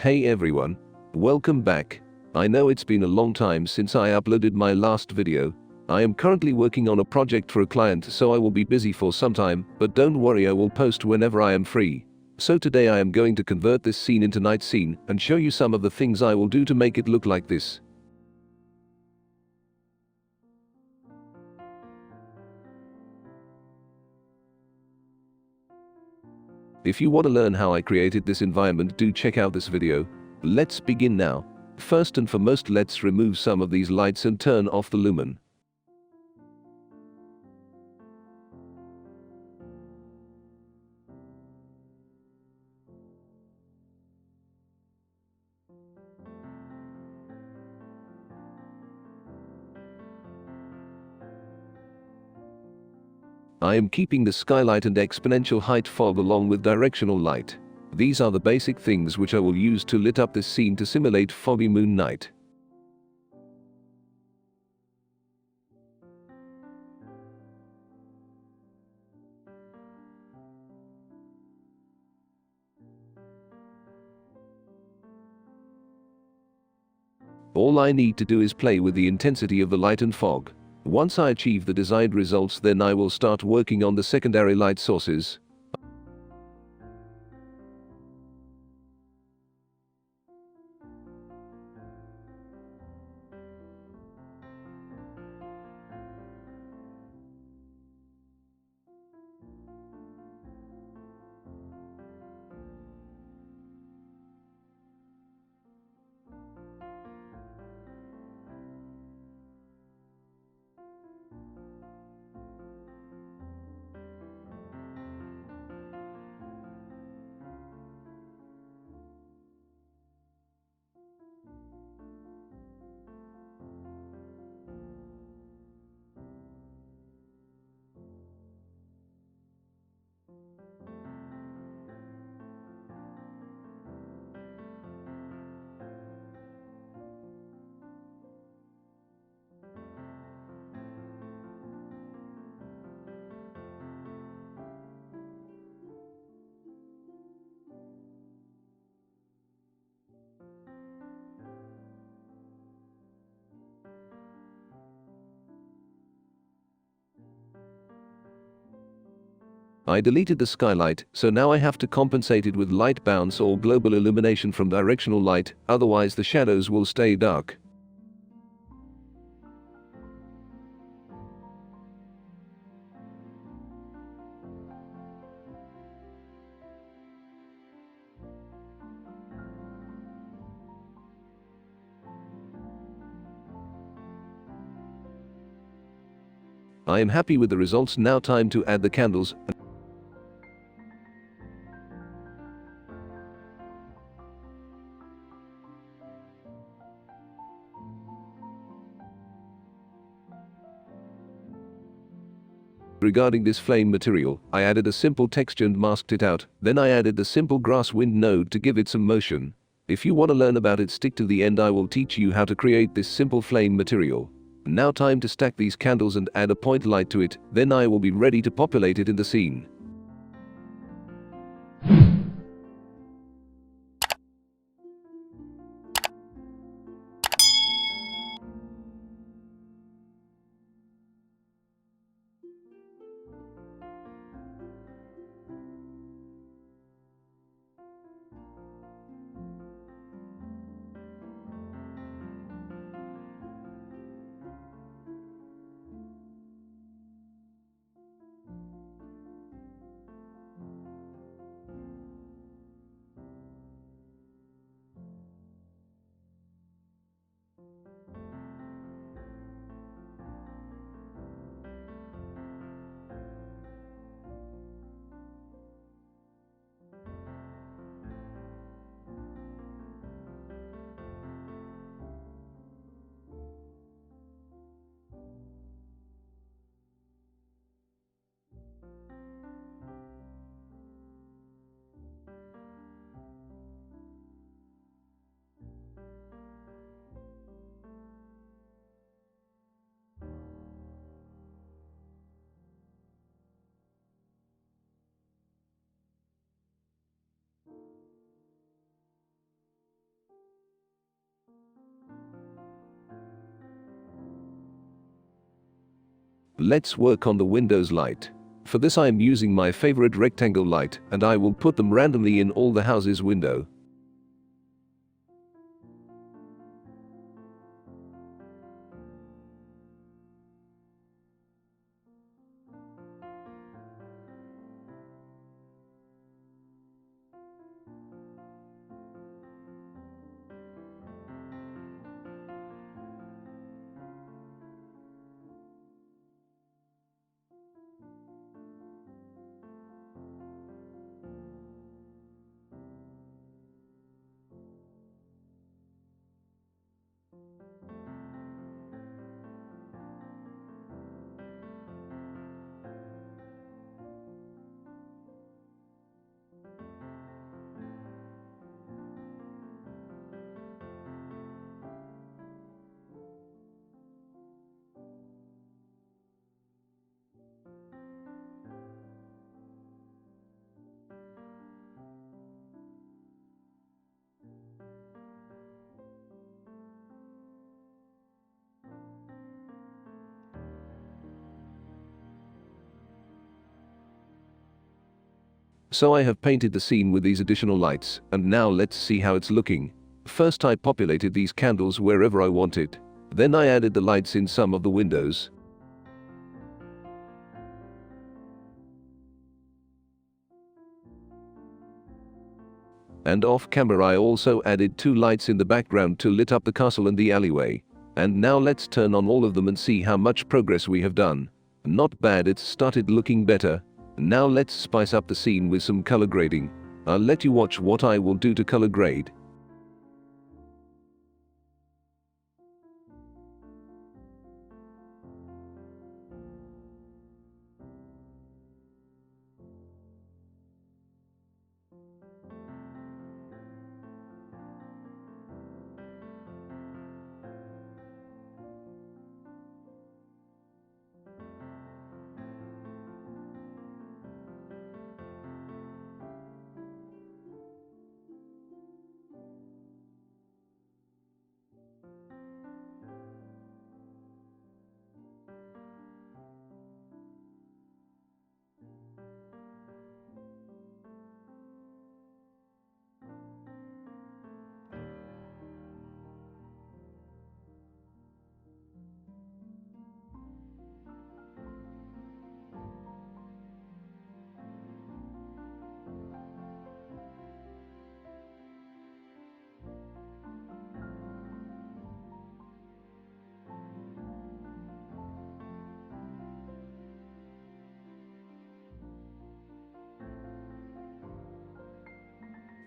Hey everyone, welcome back. I know it's been a long time since I uploaded my last video. I am currently working on a project for a client, so I will be busy for some time, but don't worry, I will post whenever I am free. So today I am going to convert this scene into night scene and show you some of the things I will do to make it look like this. If you want to learn how I created this environment, do check out this video. Let's begin now. First and foremost, let's remove some of these lights and turn off the lumen. I am keeping the skylight and exponential height fog along with directional light. These are the basic things which I will use to lit up this scene to simulate foggy moon night. All I need to do is play with the intensity of the light and fog. Once I achieve the desired results, then I will start working on the secondary light sources. I deleted the skylight, so now I have to compensate it with light bounce or global illumination from directional light, otherwise the shadows will stay dark. I am happy with the results. Now time to add the candles. Regarding this flame material, I added a simple texture and masked it out. Then I added the simple grass wind node to give it some motion. If you want to learn about it, stick to the end. I will teach you how to create this simple flame material. Now time to stack these candles and add a point light to it. Then I will be ready to populate it in the scene. Let's work on the windows light. For this I am using my favorite rectangle light, and I will put them randomly in all the house's window. So I have painted the scene with these additional lights, and now let's see how it's looking. First I populated these candles wherever I wanted. Then I added the lights in some of the windows. And off camera I also added 2 lights in the background to lit up the castle and the alleyway. And now let's turn on all of them and see how much progress we have done. Not bad, it's started looking better. Now let's spice up the scene with some color grading. I'll let you watch what I will do to color grade.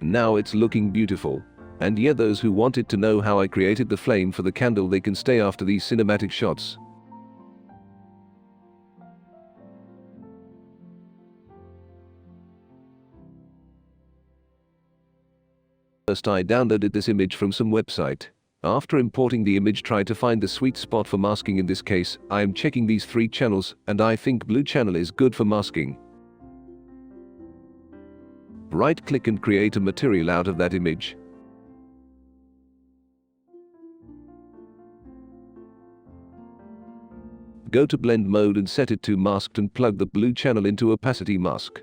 Now it's looking beautiful. And yeah, those who wanted to know how I created the flame for the candle, they can stay after these cinematic shots. First I downloaded this image from some website. After importing the image, try to find the sweet spot for masking. In this case, I am checking these 3 channels, and I think blue channel is good for masking. Right click and create a material out of that image. Go to blend mode and set it to masked and plug the blue channel into opacity mask.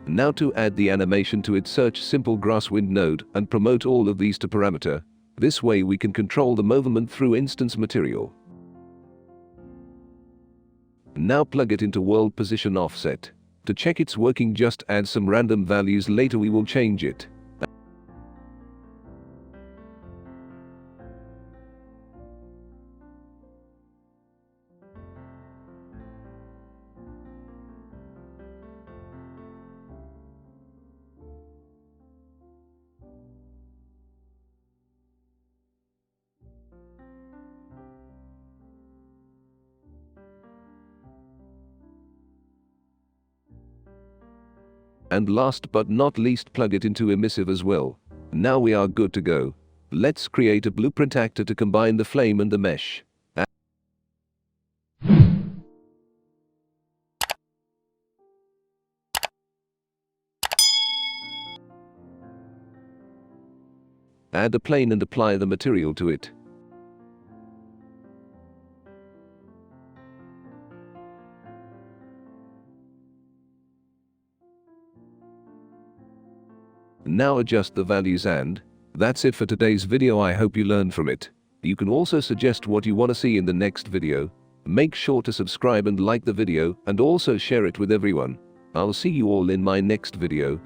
Now to add the animation to it, search simple grass wind node and promote all of these to parameter. This way we can control the movement through instance material. Now plug it into world position offset. To check it's working, just add some random values, later we will change it. And last but not least, plug it into emissive as well. Now we are good to go. Let's create a blueprint actor to combine the flame and the mesh. Add a plane and apply the material to it. Now adjust the values, and that's it for today's video. I hope you learned from it. You can also suggest what you want to see in the next video. Make sure to subscribe and like the video, and also share it with everyone. I'll see you all in my next video.